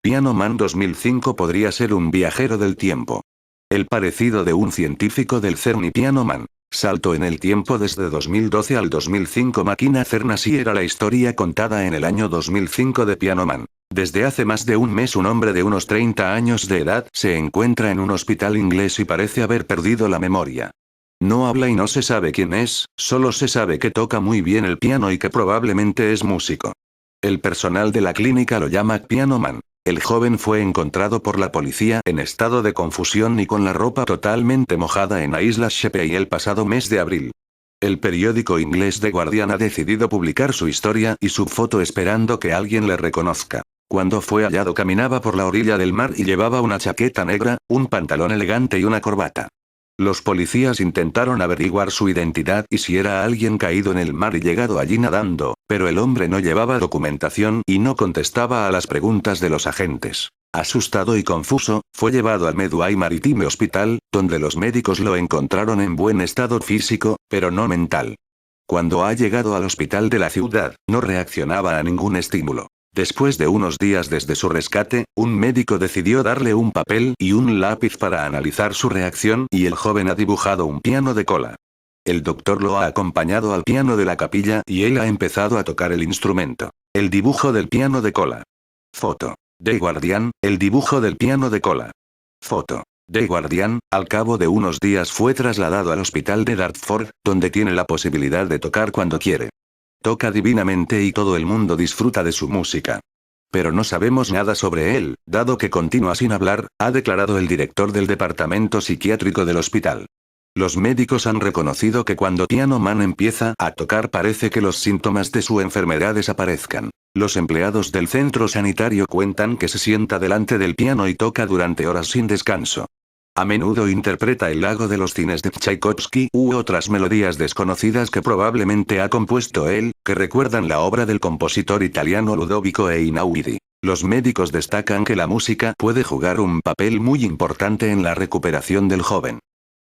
Piano Man 2005 podría ser un viajero del tiempo. El parecido de un científico del CERN y Piano Man. Salto en el tiempo desde 2012 al 2005. Máquina CERN. Así era la historia contada en el año 2005 de Piano Man. Desde hace más de un mes un hombre de unos 30 años de edad se encuentra en un hospital inglés y parece haber perdido la memoria. No habla y no se sabe quién es, solo se sabe que toca muy bien el piano y que probablemente es músico. El personal de la clínica lo llama Piano Man. El joven fue encontrado por la policía en estado de confusión y con la ropa totalmente mojada en la isla Sheppey el pasado mes de abril. El periódico inglés The Guardian ha decidido publicar su historia y su foto esperando que alguien le reconozca. Cuando fue hallado caminaba por la orilla del mar y llevaba una chaqueta negra, un pantalón elegante y una corbata. Los policías intentaron averiguar su identidad y si era alguien caído en el mar y llegado allí nadando, pero el hombre no llevaba documentación y no contestaba a las preguntas de los agentes. Asustado y confuso, fue llevado al Medway Maritime Hospital, donde los médicos lo encontraron en buen estado físico, pero no mental. Cuando ha llegado al hospital de la ciudad, no reaccionaba a ningún estímulo. Después de unos días desde su rescate, un médico decidió darle un papel y un lápiz para analizar su reacción y el joven ha dibujado un piano de cola. El doctor lo ha acompañado al piano de la capilla y él ha empezado a tocar el instrumento. El dibujo del piano de cola. Foto. The Guardian, el dibujo del piano de cola. Foto. The Guardian, al cabo de unos días fue trasladado al hospital de Dartford, donde tiene la posibilidad de tocar cuando quiere. Toca divinamente y todo el mundo disfruta de su música. Pero no sabemos nada sobre él, dado que continúa sin hablar, ha declarado el director del departamento psiquiátrico del hospital. Los médicos han reconocido que cuando Piano Man empieza a tocar parece que los síntomas de su enfermedad desaparezcan. Los empleados del centro sanitario cuentan que se sienta delante del piano y toca durante horas sin descanso. A menudo interpreta el Lago de los Cines de Tchaikovsky u otras melodías desconocidas que probablemente ha compuesto él, que recuerdan la obra del compositor italiano Ludovico Einaudi. Los médicos destacan que la música puede jugar un papel muy importante en la recuperación del joven.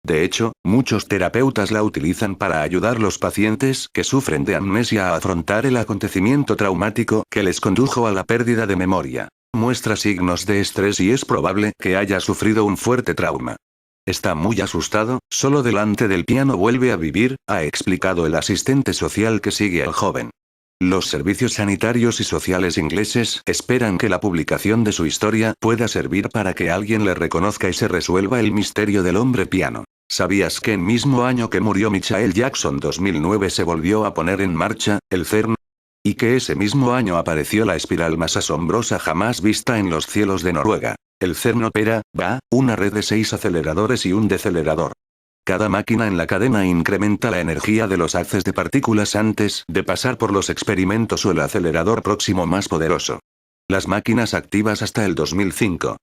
De hecho, muchos terapeutas la utilizan para ayudar a los pacientes que sufren de amnesia a afrontar el acontecimiento traumático que les condujo a la pérdida de memoria. Muestra signos de estrés y es probable que haya sufrido un fuerte trauma. Está muy asustado, solo delante del piano vuelve a vivir, ha explicado el asistente social que sigue al joven. Los servicios sanitarios y sociales ingleses esperan que la publicación de su historia pueda servir para que alguien le reconozca y se resuelva el misterio del hombre piano. ¿Sabías que el mismo año que murió Michael Jackson 2009 se volvió a poner en marcha el CERN? Y que ese mismo año apareció la espiral más asombrosa jamás vista en los cielos de Noruega. El CERN opera, una red de 6 aceleradores y un decelerador. Cada máquina en la cadena incrementa la energía de los haces de partículas antes de pasar por los experimentos o el acelerador próximo más poderoso. Las máquinas activas hasta el 2005.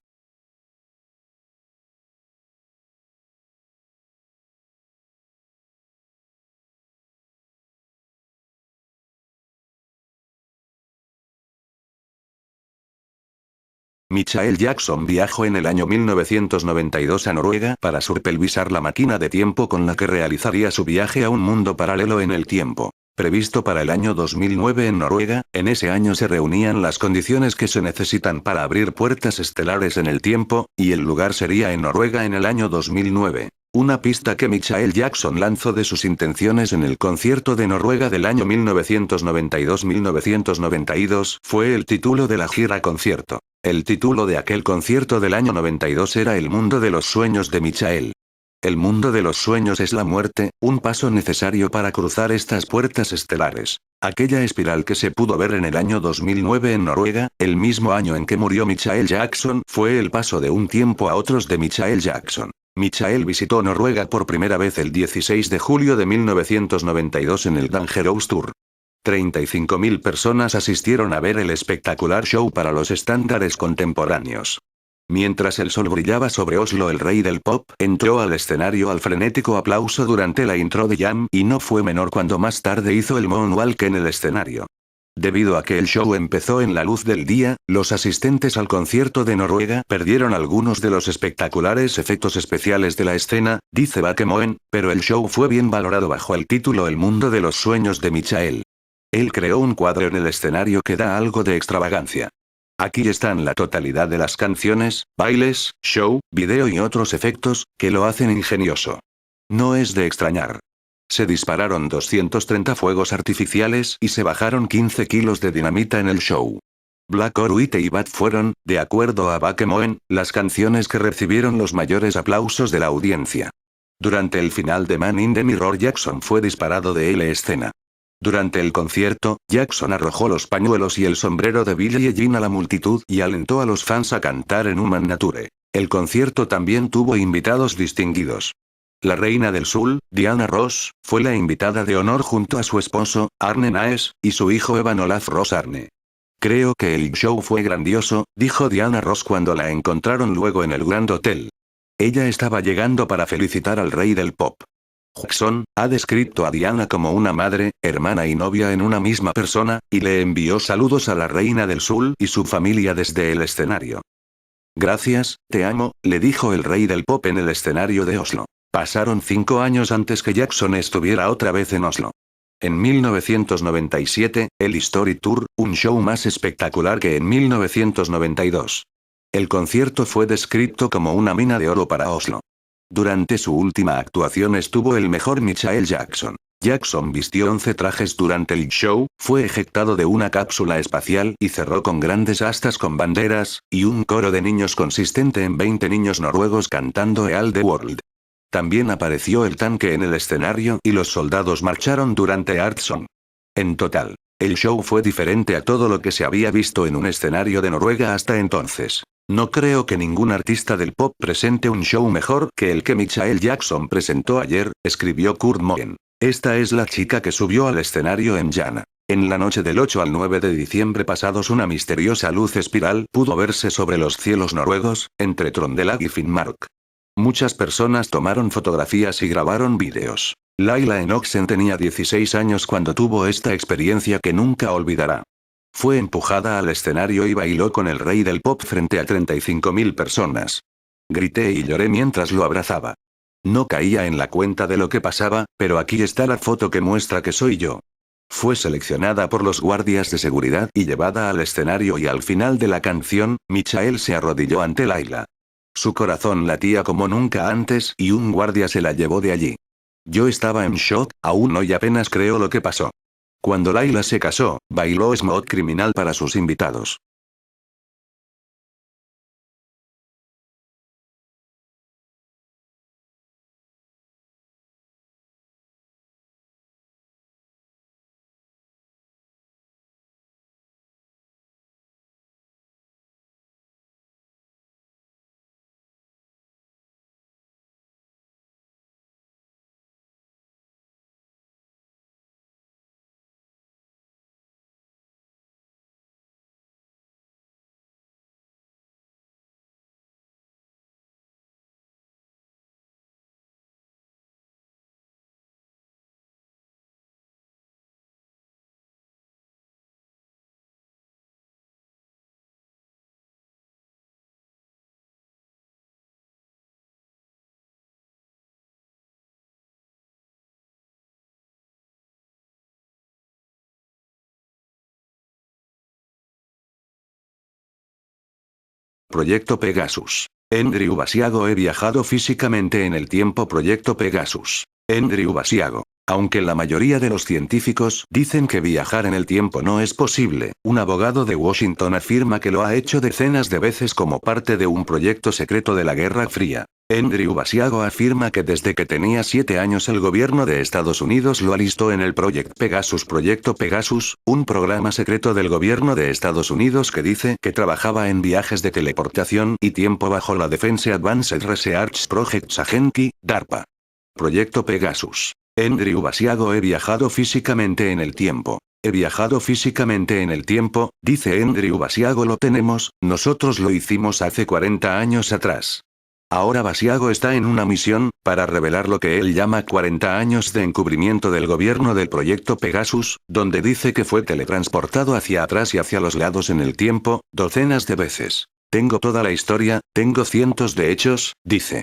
Michael Jackson viajó en el año 1992 a Noruega para supervisar la máquina de tiempo con la que realizaría su viaje a un mundo paralelo en el tiempo. Previsto para el año 2009 en Noruega, en ese año se reunían las condiciones que se necesitan para abrir puertas estelares en el tiempo, y el lugar sería en Noruega en el año 2009. Una pista que Michael Jackson lanzó de sus intenciones en el concierto de Noruega del año 1992-1992 fue el título de la gira concierto. El título de aquel concierto del año 92 era El mundo de los sueños de Michael. El mundo de los sueños es la muerte, un paso necesario para cruzar estas puertas estelares. Aquella espiral que se pudo ver en el año 2009 en Noruega, el mismo año en que murió Michael Jackson, fue el paso de un tiempo a otros de Michael Jackson. Michael visitó Noruega por primera vez el 16 de julio de 1992 en el Dangerous Tour. 35.000 personas asistieron a ver el espectacular show para los estándares contemporáneos. Mientras el sol brillaba sobre Oslo, el rey del pop entró al escenario al frenético aplauso durante la intro de Jam, y no fue menor cuando más tarde hizo el moonwalk en el escenario. Debido a que el show empezó en la luz del día, los asistentes al concierto de Noruega perdieron algunos de los espectaculares efectos especiales de la escena, dice Bakemoen, pero el show fue bien valorado bajo el título El mundo de los sueños de Michael. Él creó un cuadro en el escenario que da algo de extravagancia. Aquí están la totalidad de las canciones, bailes, show, video y otros efectos, que lo hacen ingenioso. No es de extrañar. Se dispararon 230 fuegos artificiales y se bajaron 15 kilos de dinamita en el show. Black or White y Bad fueron, de acuerdo a Bakemoen, las canciones que recibieron los mayores aplausos de la audiencia. Durante el final de Man in the Mirror, Jackson fue disparado de la escena. Durante el concierto, Jackson arrojó los pañuelos y el sombrero de Billie Jean a la multitud y alentó a los fans a cantar en Human Nature. El concierto también tuvo invitados distinguidos. La reina del soul, Diana Ross, fue la invitada de honor junto a su esposo, Arne Naes, y su hijo Evan Olaf Ross Arne. Creo que el show fue grandioso, dijo Diana Ross cuando la encontraron luego en el Grand Hotel. Ella estaba llegando para felicitar al rey del pop. Jackson ha descrito a Diana como una madre, hermana y novia en una misma persona, y le envió saludos a la reina del soul y su familia desde el escenario. Gracias, te amo, le dijo el rey del pop en el escenario de Oslo. Pasaron 5 años antes que Jackson estuviera otra vez en Oslo. En 1997, el History Tour, un show más espectacular que en 1992. El concierto fue descrito como una mina de oro para Oslo. Durante su última actuación estuvo el mejor Michael Jackson. Jackson vistió 11 trajes durante el show, fue ejectado de una cápsula espacial y cerró con grandes astas con banderas, y un coro de niños consistente en 20 niños noruegos cantando Heal the World. También apareció el tanque en el escenario y los soldados marcharon durante Art Song. En total, el show fue diferente a todo lo que se había visto en un escenario de Noruega hasta entonces. No creo que ningún artista del pop presente un show mejor que el que Michael Jackson presentó ayer, escribió Kurt Moen. Esta es la chica que subió al escenario en Jana. En la noche del 8 al 9 de diciembre pasados, una misteriosa luz espiral pudo verse sobre los cielos noruegos, entre Trondelag y Finnmark. Muchas personas tomaron fotografías y grabaron vídeos. Laila Enoxen tenía 16 años cuando tuvo esta experiencia que nunca olvidará. Fue empujada al escenario y bailó con el rey del pop frente a 35.000 personas. Grité y lloré mientras lo abrazaba. No caía en la cuenta de lo que pasaba, pero aquí está la foto que muestra que soy yo. Fue seleccionada por los guardias de seguridad y llevada al escenario, y al final de la canción, Michael se arrodilló ante Laila. Su corazón latía como nunca antes y un guardia se la llevó de allí. Yo estaba en shock, aún hoy apenas creo lo que pasó. Cuando Laila se casó, bailó Smooth Criminal para sus invitados. Proyecto Pegasus. Andrew Basiago. He viajado físicamente en el tiempo. Proyecto Pegasus. Andrew Basiago. Aunque la mayoría de los científicos dicen que viajar en el tiempo no es posible, un abogado de Washington afirma que lo ha hecho decenas de veces como parte de un proyecto secreto de la Guerra Fría. Andrew Basiago afirma que desde que tenía 7 años el gobierno de Estados Unidos lo alistó en el Project Pegasus. Proyecto Pegasus, un programa secreto del gobierno de Estados Unidos que dice que trabajaba en viajes de teleportación y tiempo bajo la Defense Advanced Research Projects Agency, DARPA. Proyecto Pegasus. Andrew Basiago. He viajado físicamente en el tiempo. He viajado físicamente en el tiempo, dice Andrew Basiago. Lo tenemos, nosotros lo hicimos hace 40 años atrás. Ahora Basiago está en una misión, para revelar lo que él llama 40 años de encubrimiento del gobierno del proyecto Pegasus, donde dice que fue teletransportado hacia atrás y hacia los lados en el tiempo, docenas de veces. Tengo toda la historia, tengo cientos de hechos, dice.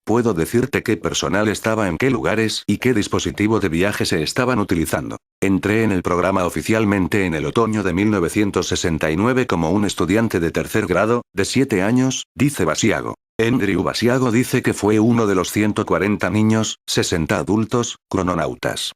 Puedo decirte qué personal estaba en qué lugares y qué dispositivo de viaje se estaban utilizando. Entré en el programa oficialmente en el otoño de 1969 como un estudiante de tercer grado, de 7 años, dice Basiago. Andrew Basiago dice que fue uno de los 140 niños, 60 adultos, crononautas.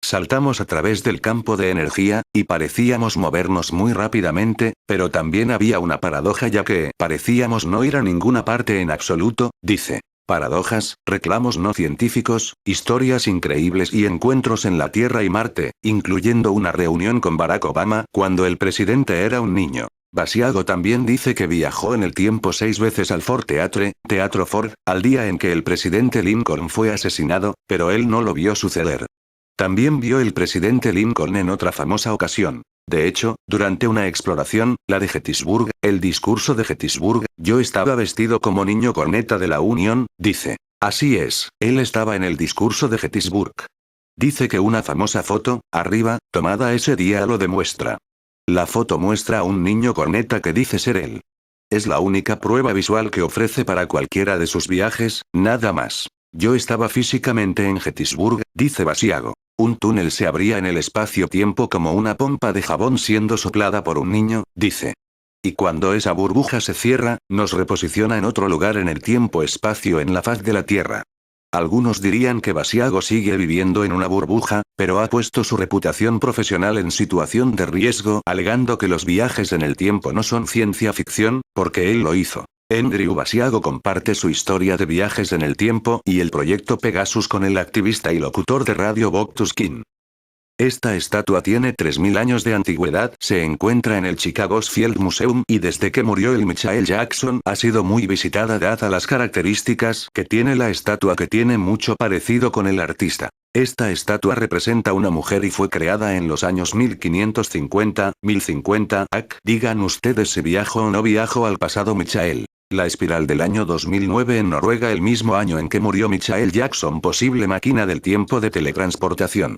Saltamos a través del campo de energía, y parecíamos movernos muy rápidamente, pero también había una paradoja ya que parecíamos no ir a ninguna parte en absoluto, dice. Paradojas, reclamos no científicos, historias increíbles y encuentros en la Tierra y Marte, incluyendo una reunión con Barack Obama cuando el presidente era un niño. Basiago también dice que viajó en el tiempo 6 veces al Ford Theatre, Teatro Ford, al día en que el presidente Lincoln fue asesinado, pero él no lo vio suceder. También vio el presidente Lincoln en otra famosa ocasión. De hecho, durante una exploración, la de Gettysburg, el discurso de Gettysburg, yo estaba vestido como niño corneta de la Unión, dice. Así es, él estaba en el discurso de Gettysburg. Dice que una famosa foto, arriba, tomada ese día lo demuestra. La foto muestra a un niño corneta que dice ser él. Es la única prueba visual que ofrece para cualquiera de sus viajes, nada más. Yo estaba físicamente en Gettysburg, dice Basiago. Un túnel se abría en el espacio-tiempo como una pompa de jabón siendo soplada por un niño, dice. Y cuando esa burbuja se cierra, nos reposiciona en otro lugar en el tiempo-espacio en la faz de la Tierra. Algunos dirían que Basiago sigue viviendo en una burbuja, pero ha puesto su reputación profesional en situación de riesgo, alegando que los viajes en el tiempo no son ciencia ficción, porque él lo hizo. Andrew Basiago comparte su historia de viajes en el tiempo y el proyecto Pegasus con el activista y locutor de radio Bob Tuskin. Esta estatua tiene 3000 años de antigüedad, se encuentra en el Chicago's Field Museum y desde que murió el Michael Jackson ha sido muy visitada dada las características que tiene la estatua que tiene mucho parecido con el artista. Esta estatua representa una mujer y fue creada en los años 1550, 1050, digan ustedes si viajo o no viajo al pasado Michael. La espiral del año 2009 en Noruega el mismo año en que murió Michael Jackson posible máquina del tiempo de teletransportación.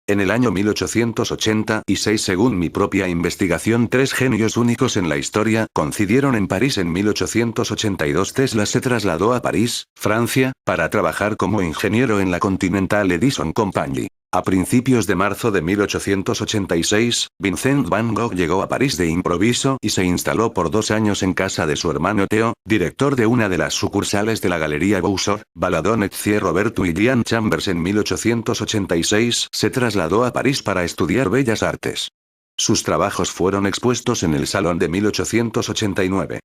En el año 1886 según mi propia investigación 3 genios únicos en la historia coincidieron en París en 1882 Tesla se trasladó a París, Francia, para trabajar como ingeniero en la Continental Edison Company. A principios de marzo de 1886, Vincent Van Gogh llegó a París de improviso y se instaló por 2 años en casa de su hermano Theo, director de una de las sucursales de la Galería Boussor, Baladon-Etier. Robert William Chambers en 1886 se trasladó a París para estudiar Bellas Artes. Sus trabajos fueron expuestos en el Salón de 1889.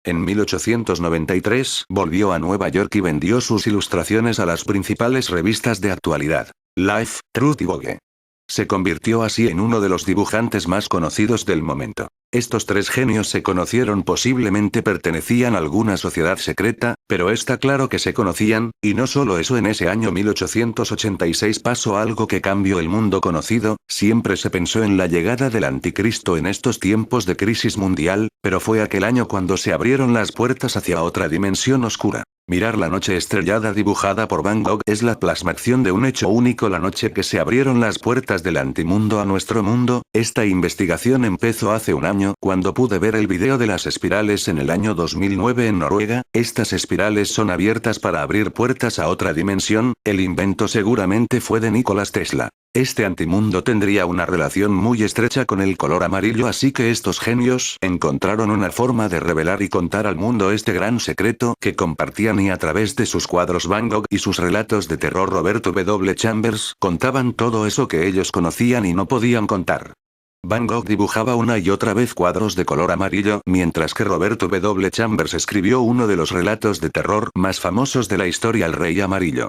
En 1893 volvió a Nueva York y vendió sus ilustraciones a las principales revistas de actualidad. Life, Truth y Vogue. Se convirtió así en uno de los dibujantes más conocidos del momento. Estos 3 genios se conocieron posiblemente pertenecían a alguna sociedad secreta, pero está claro que se conocían, y no solo eso en ese año 1886 pasó algo que cambió el mundo conocido, siempre se pensó en la llegada del anticristo en estos tiempos de crisis mundial, pero fue aquel año cuando se abrieron las puertas hacia otra dimensión oscura. Mirar la noche estrellada dibujada por Van Gogh es la plasmación de un hecho único la noche que se abrieron las puertas del antimundo a nuestro mundo. Esta investigación empezó hace un año cuando pude ver el video de las espirales en el año 2009 en Noruega. Estas espirales son abiertas para abrir puertas a otra dimensión, el invento seguramente fue de Nikola Tesla. Este antimundo tendría una relación muy estrecha con el color amarillo así que estos genios encontraron una forma de revelar y contar al mundo este gran secreto que compartían y a través de sus cuadros Van Gogh y sus relatos de terror Robert W. Chambers contaban todo eso que ellos conocían y no podían contar. Van Gogh dibujaba una y otra vez cuadros de color amarillo mientras que Robert W. Chambers escribió uno de los relatos de terror más famosos de la historia El Rey Amarillo.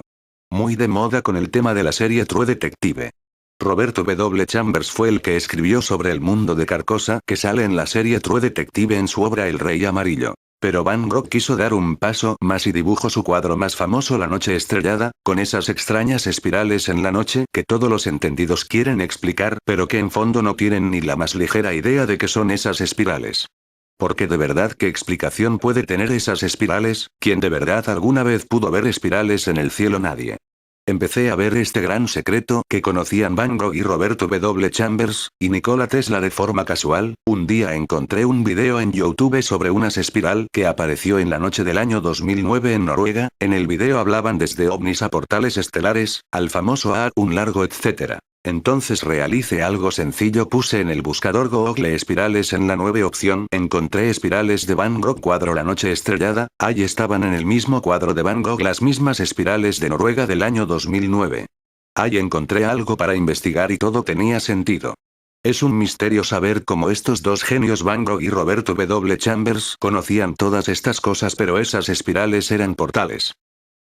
Muy de moda con el tema de la serie True Detective. Robert W. Chambers fue el que escribió sobre el mundo de Carcosa que sale en la serie True Detective en su obra El Rey Amarillo. Pero Van Gogh quiso dar un paso más y dibujó su cuadro más famoso La Noche Estrellada, con esas extrañas espirales en la noche que todos los entendidos quieren explicar pero que en fondo no tienen ni la más ligera idea de qué son esas espirales. Porque de verdad ¿qué explicación puede tener esas espirales? ¿Quién de verdad alguna vez pudo ver espirales en el cielo? Nadie. Empecé a ver este gran secreto que conocían Van Gogh y Roberto W. Chambers, y Nikola Tesla de forma casual. Un día encontré un video en YouTube sobre unas espiral que apareció en la noche del año 2009 en Noruega. En el video hablaban desde ovnis a portales estelares, al famoso A, un largo etcétera. Entonces realicé algo sencillo, puse en el buscador Google espirales en la 9 opción, encontré espirales de Van Gogh cuadro La noche estrellada, ahí estaban en el mismo cuadro de Van Gogh las mismas espirales de Noruega del año 2009. Ahí encontré algo para investigar y todo tenía sentido. Es un misterio saber cómo estos dos genios Van Gogh y Roberto W. Chambers conocían todas estas cosas, pero esas espirales eran portales.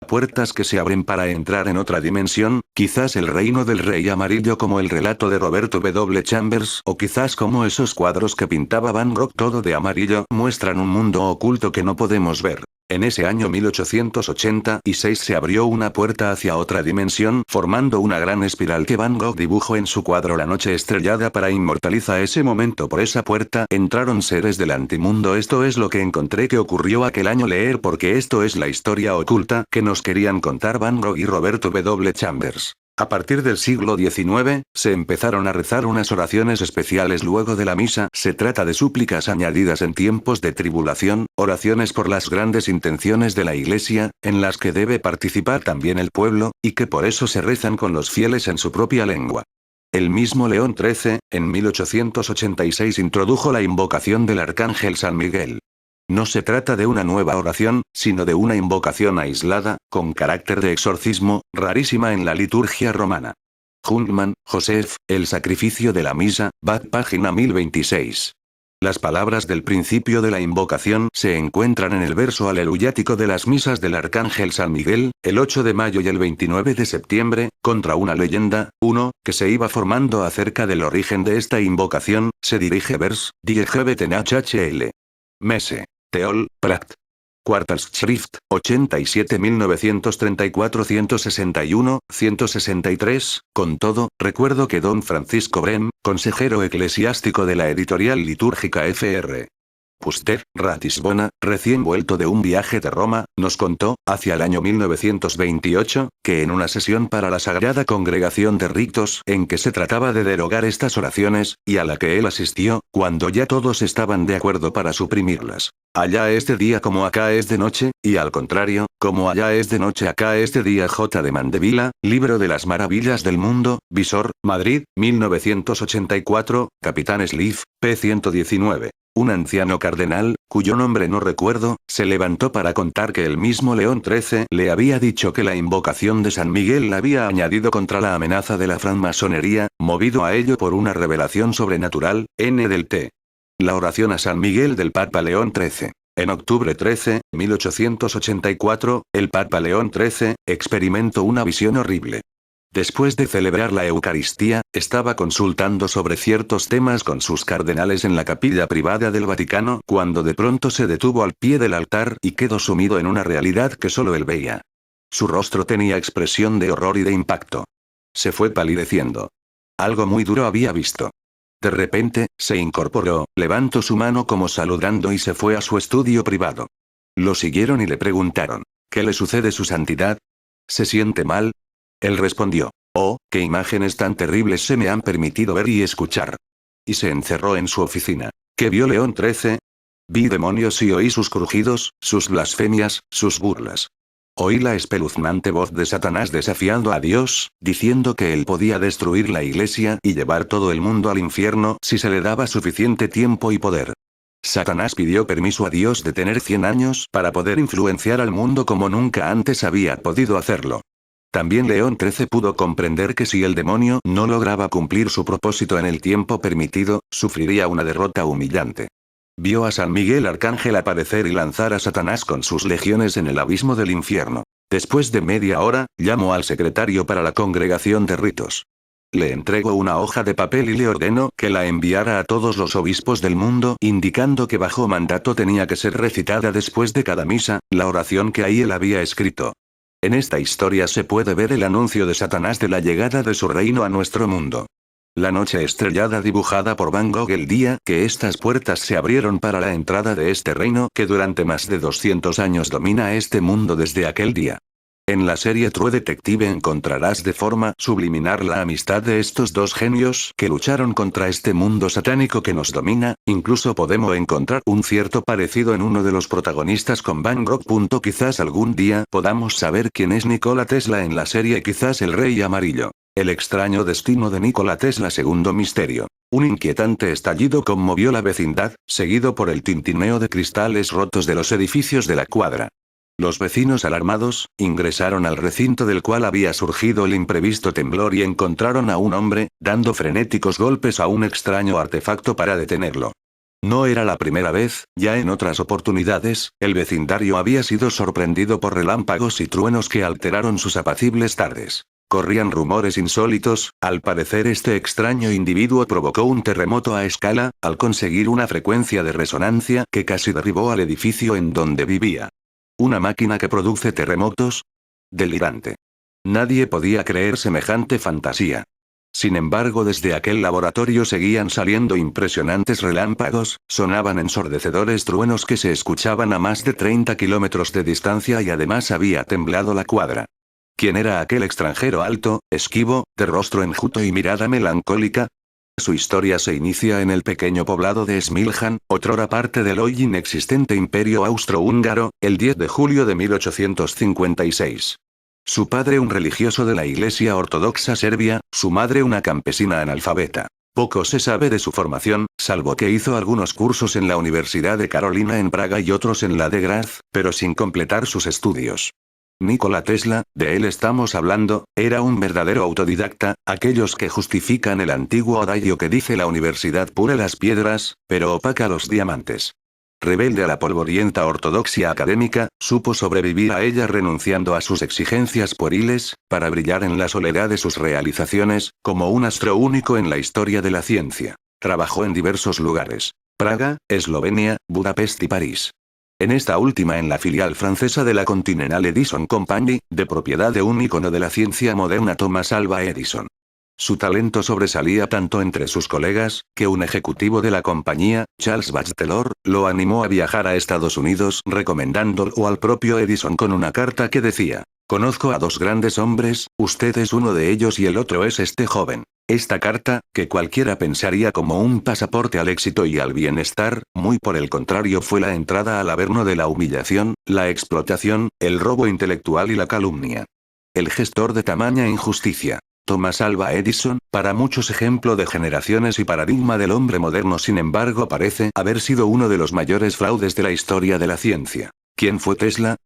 Puertas que se abren para entrar en otra dimensión, quizás el reino del rey amarillo como el relato de Roberto W. Chambers, o quizás como esos cuadros que pintaba Van Gogh todo de amarillo, muestran un mundo oculto que no podemos ver. En ese año 1886 se abrió una puerta hacia otra dimensión, formando una gran espiral que Van Gogh dibujó en su cuadro La noche estrellada para inmortalizar ese momento. Por esa puerta entraron seres del antimundo. Esto es lo que encontré que ocurrió aquel año, leer porque esto es la historia oculta que nos querían contar Van Gogh y Roberto W. Chambers. A partir del siglo XIX, se empezaron a rezar unas oraciones especiales luego de la misa. Se trata de súplicas añadidas en tiempos de tribulación, oraciones por las grandes intenciones de la Iglesia, en las que debe participar también el pueblo, y que por eso se rezan con los fieles en su propia lengua. El mismo León XIII, en 1886 introdujo la invocación del Arcángel San Miguel. No se trata de una nueva oración, sino de una invocación aislada, con carácter de exorcismo, rarísima en la liturgia romana. Hundman, Joseph, El sacrificio de la misa, Bach, página 1026. Las palabras del principio de la invocación se encuentran en el verso aleluyático de las misas del Arcángel San Miguel, el 8 de mayo y el 29 de septiembre, contra una leyenda, 1, que se iba formando acerca del origen de esta invocación. Se dirige vers, die GBTNHL. Messe. Teol, Pratt. Quartalsschrift, 87 1934 161, 163. Con todo, recuerdo que don Francisco Brem, consejero eclesiástico de la editorial litúrgica Fr. Puster, Ratisbona, recién vuelto de un viaje de Roma, nos contó, hacia el año 1928, que en una sesión para la Sagrada Congregación de Ritos, en que se trataba de derogar estas oraciones, y a la que él asistió, cuando ya todos estaban de acuerdo para suprimirlas. Allá es de día como acá es de noche, y al contrario, como allá es de noche acá es de día. J. de Mandevila, Libro de las Maravillas del Mundo, Visor, Madrid, 1984, Capitán Sliff, p. 119. Un anciano cardenal, cuyo nombre no recuerdo, se levantó para contar que el mismo León XIII le había dicho que la invocación de San Miguel la había añadido contra la amenaza de la francmasonería, movido a ello por una revelación sobrenatural, N. del T. La oración a San Miguel del Papa León XIII. En octubre 13, 1884, el Papa León XIII experimentó una visión horrible. Después de celebrar la Eucaristía, estaba consultando sobre ciertos temas con sus cardenales en la capilla privada del Vaticano, cuando de pronto se detuvo al pie del altar y quedó sumido en una realidad que solo él veía. Su rostro tenía expresión de horror y de impacto. Se fue palideciendo. Algo muy duro había visto. De repente, se incorporó, levantó su mano como saludando y se fue a su estudio privado. Lo siguieron y le preguntaron: ¿qué le sucede, su santidad? ¿Se siente mal? Él respondió: oh, qué imágenes tan terribles se me han permitido ver y escuchar. Y se encerró en su oficina. ¿Qué vio León XIII? Vi demonios y oí sus crujidos, sus blasfemias, sus burlas. Oí la espeluznante voz de Satanás desafiando a Dios, diciendo que él podía destruir la iglesia y llevar todo el mundo al infierno si se le daba suficiente tiempo y poder. Satanás pidió permiso a Dios de tener 100 años para poder influenciar al mundo como nunca antes había podido hacerlo. También León XIII pudo comprender que si el demonio no lograba cumplir su propósito en el tiempo permitido, sufriría una derrota humillante. Vio a San Miguel Arcángel aparecer y lanzar a Satanás con sus legiones en el abismo del infierno. Después de media hora, llamó al secretario para la congregación de ritos. Le entregó una hoja de papel y le ordenó que la enviara a todos los obispos del mundo, indicando que bajo mandato tenía que ser recitada después de cada misa, la oración que ahí él había escrito. En esta historia se puede ver el anuncio de Satanás de la llegada de su reino a nuestro mundo. La noche estrellada dibujada por Van Gogh el día que estas puertas se abrieron para la entrada de este reino que durante más de 200 años domina este mundo desde aquel día. En la serie True Detective encontrarás de forma subliminal la amistad de estos dos genios que lucharon contra este mundo satánico que nos domina, incluso podemos encontrar un cierto parecido en uno de los protagonistas con Van Gogh. Quizás algún día podamos saber quién es Nikola Tesla en la serie Quizás el Rey Amarillo. El extraño destino de Nikola Tesla. Segundo misterio. Un inquietante estallido conmovió la vecindad, seguido por el tintineo de cristales rotos de los edificios de la cuadra. Los vecinos alarmados, ingresaron al recinto del cual había surgido el imprevisto temblor y encontraron a un hombre, dando frenéticos golpes a un extraño artefacto para detenerlo. No era la primera vez, ya en otras oportunidades, el vecindario había sido sorprendido por relámpagos y truenos que alteraron sus apacibles tardes. Corrían rumores insólitos, al parecer este extraño individuo provocó un terremoto a escala, al conseguir una frecuencia de resonancia que casi derribó al edificio en donde vivía. ¿Una máquina que produce terremotos? Delirante. Nadie podía creer semejante fantasía. Sin embargo, desde aquel laboratorio seguían saliendo impresionantes relámpagos, sonaban ensordecedores truenos que se escuchaban a más de 30 kilómetros de distancia y además había temblado la cuadra. ¿Quién era aquel extranjero alto, esquivo, de rostro enjuto y mirada melancólica? Su historia se inicia en el pequeño poblado de Smiljan, otrora parte del hoy inexistente Imperio Austrohúngaro, el 10 de julio de 1856. Su padre un religioso de la Iglesia Ortodoxa Serbia, su madre una campesina analfabeta. Poco se sabe de su formación, salvo que hizo algunos cursos en la Universidad de Carolina en Praga y otros en la de Graz, pero sin completar sus estudios. Nikola Tesla, de él estamos hablando, era un verdadero autodidacta, aquellos que justifican el antiguo adagio que dice la universidad pule las piedras, pero opaca los diamantes. Rebelde a la polvorienta ortodoxia académica, supo sobrevivir a ella renunciando a sus exigencias pueriles, para brillar en la soledad de sus realizaciones, como un astro único en la historia de la ciencia. Trabajó en diversos lugares: Praga, Eslovenia, Budapest y París. En esta última en la filial francesa de la Continental Edison Company, de propiedad de un ícono de la ciencia moderna Thomas Alva Edison. Su talento sobresalía tanto entre sus colegas, que un ejecutivo de la compañía, Charles Batchelor, lo animó a viajar a Estados Unidos recomendándolo al propio Edison con una carta que decía: «Conozco a dos grandes hombres, usted es uno de ellos y el otro es este joven». Esta carta, que cualquiera pensaría como un pasaporte al éxito y al bienestar, muy por el contrario fue la entrada al averno de la humillación, la explotación, el robo intelectual y la calumnia. El gestor de tamaña injusticia. Thomas Alva Edison, para muchos ejemplo de generaciones y paradigma del hombre moderno, sin embargo parece haber sido uno de los mayores fraudes de la historia de la ciencia. ¿Quién fue Tesla?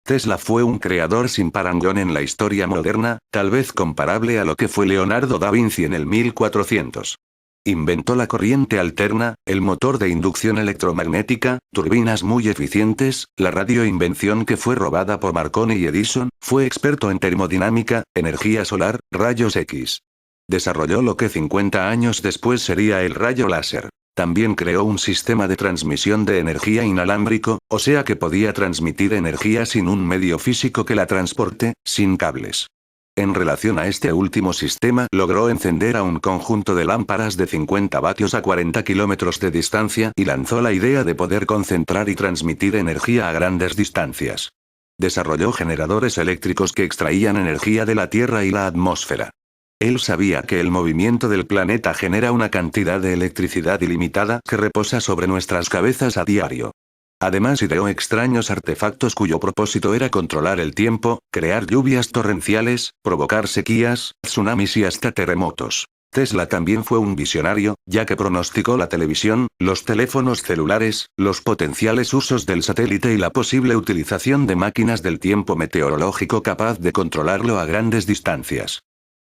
Tesla fue un creador sin parangón en la historia moderna, tal vez comparable a lo que fue Leonardo da Vinci en el 1400. Inventó la corriente alterna, el motor de inducción electromagnética, turbinas muy eficientes, la radioinvención que fue robada por Marconi y Edison, fue experto en termodinámica, energía solar, rayos X. Desarrolló lo que 50 años después sería el rayo láser. También creó un sistema de transmisión de energía inalámbrico, o sea que podía transmitir energía sin un medio físico que la transporte, sin cables. En relación a este último sistema, logró encender a un conjunto de lámparas de 50 vatios a 40 kilómetros de distancia y lanzó la idea de poder concentrar y transmitir energía a grandes distancias. Desarrolló generadores eléctricos que extraían energía de la Tierra y la atmósfera. Él sabía que el movimiento del planeta genera una cantidad de electricidad ilimitada que reposa sobre nuestras cabezas a diario. Además ideó extraños artefactos cuyo propósito era controlar el tiempo, crear lluvias torrenciales, provocar sequías, tsunamis y hasta terremotos. Tesla también fue un visionario, ya que pronosticó la televisión, los teléfonos celulares, los potenciales usos del satélite y la posible utilización de máquinas del tiempo meteorológico capaz de controlarlo a grandes distancias.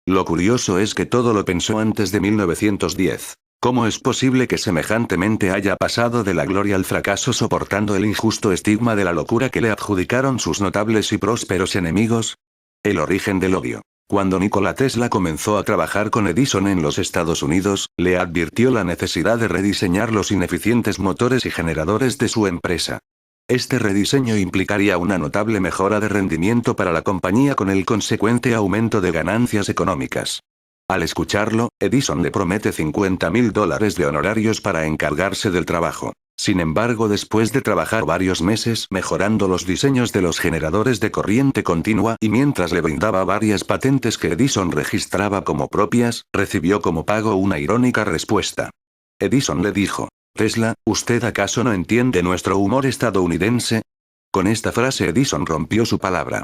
Lo curioso es que todo lo pensó antes de 1910. ¿Cómo es posible que semejantemente haya pasado de la gloria al fracaso soportando el injusto estigma de la locura que le adjudicaron sus notables y prósperos enemigos? El origen del odio. Cuando Nikola Tesla comenzó a trabajar con Edison en los Estados Unidos, le advirtió la necesidad de rediseñar los ineficientes motores y generadores de su empresa. Este rediseño implicaría una notable mejora de rendimiento para la compañía con el consecuente aumento de ganancias económicas. Al escucharlo, Edison le promete $50.000 de honorarios para encargarse del trabajo. Sin embargo, después de trabajar varios meses mejorando los diseños de los generadores de corriente continua y mientras le brindaba varias patentes que Edison registraba como propias, recibió como pago una irónica respuesta. Edison le dijo: «Tesla, ¿usted acaso no entiende nuestro humor estadounidense?». Con esta frase Edison rompió su palabra.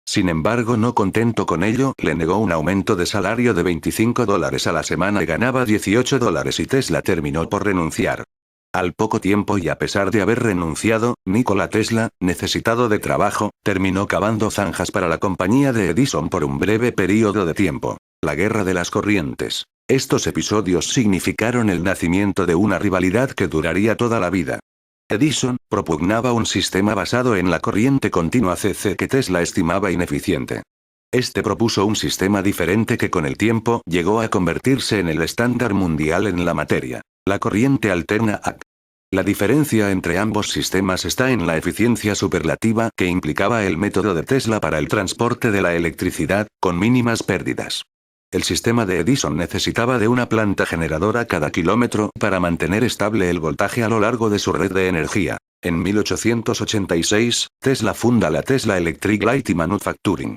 Sin embargo, no contento con ello, le negó un aumento de salario de $25 a la semana y ganaba $18 y Tesla terminó por renunciar. Al poco tiempo y a pesar de haber renunciado, Nikola Tesla, necesitado de trabajo, terminó cavando zanjas para la compañía de Edison por un breve período de tiempo. La guerra de las corrientes. Estos episodios significaron el nacimiento de una rivalidad que duraría toda la vida. Edison propugnaba un sistema basado en la corriente continua CC que Tesla estimaba ineficiente. Este propuso un sistema diferente que con el tiempo llegó a convertirse en el estándar mundial en la materia: la corriente alterna AC. La diferencia entre ambos sistemas está en la eficiencia superlativa que implicaba el método de Tesla para el transporte de la electricidad, con mínimas pérdidas. El sistema de Edison necesitaba de una planta generadora cada kilómetro para mantener estable el voltaje a lo largo de su red de energía. En 1886, Tesla funda la Tesla Electric Light Manufacturing.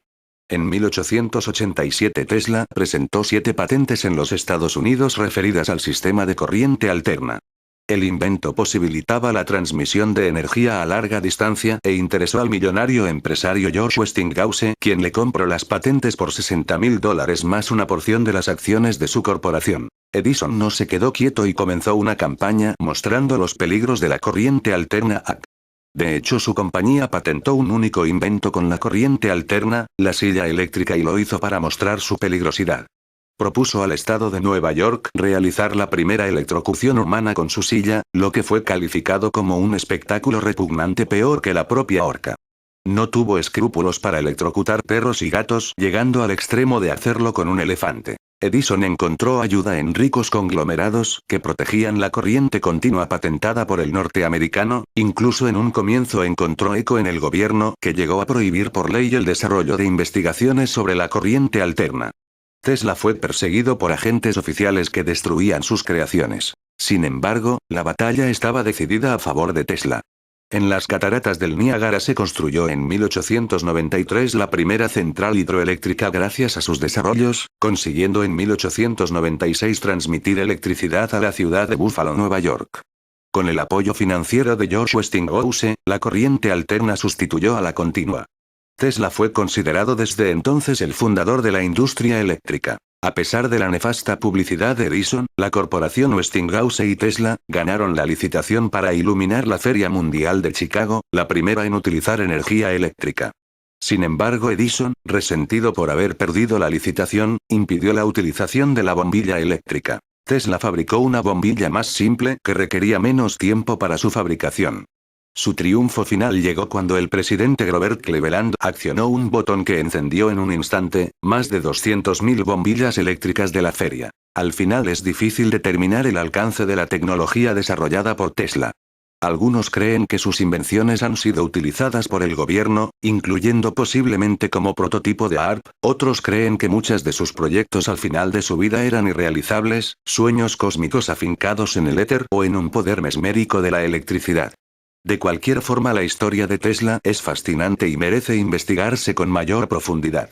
En 1887 Tesla presentó 7 patentes en los Estados Unidos referidas al sistema de corriente alterna. El invento posibilitaba la transmisión de energía a larga distancia e interesó al millonario empresario George Westinghouse, quien le compró las patentes por $60.000 más una porción de las acciones de su corporación. Edison no se quedó quieto y comenzó una campaña mostrando los peligros de la corriente alterna AC. De hecho, su compañía patentó un único invento con la corriente alterna, la silla eléctrica, y lo hizo para mostrar su peligrosidad. Propuso al estado de Nueva York realizar la primera electrocución humana con su silla, lo que fue calificado como un espectáculo repugnante peor que la propia horca. No tuvo escrúpulos para electrocutar perros y gatos, llegando al extremo de hacerlo con un elefante. Edison encontró ayuda en ricos conglomerados que protegían la corriente continua patentada por el norteamericano, incluso en un comienzo encontró eco en el gobierno, que llegó a prohibir por ley el desarrollo de investigaciones sobre la corriente alterna. Tesla fue perseguido por agentes oficiales que destruían sus creaciones. Sin embargo, la batalla estaba decidida a favor de Tesla. En las cataratas del Niágara se construyó en 1893 la primera central hidroeléctrica gracias a sus desarrollos, consiguiendo en 1896 transmitir electricidad a la ciudad de Buffalo, Nueva York. Con el apoyo financiero de George Westinghouse, la corriente alterna sustituyó a la continua. Tesla fue considerado desde entonces el fundador de la industria eléctrica. A pesar de la nefasta publicidad de Edison, la corporación Westinghouse y Tesla ganaron la licitación para iluminar la Feria Mundial de Chicago, la primera en utilizar energía eléctrica. Sin embargo, Edison, resentido por haber perdido la licitación, impidió la utilización de la bombilla eléctrica. Tesla fabricó una bombilla más simple que requería menos tiempo para su fabricación. Su triunfo final llegó cuando el presidente Grover Cleveland accionó un botón que encendió en un instante más de 200.000 bombillas eléctricas de la feria. Al final es difícil determinar el alcance de la tecnología desarrollada por Tesla. Algunos creen que sus invenciones han sido utilizadas por el gobierno, incluyendo posiblemente como prototipo de ARP, otros creen que muchas de sus proyectos al final de su vida eran irrealizables, sueños cósmicos afincados en el éter o en un poder mesmérico de la electricidad. De cualquier forma, la historia de Tesla es fascinante y merece investigarse con mayor profundidad.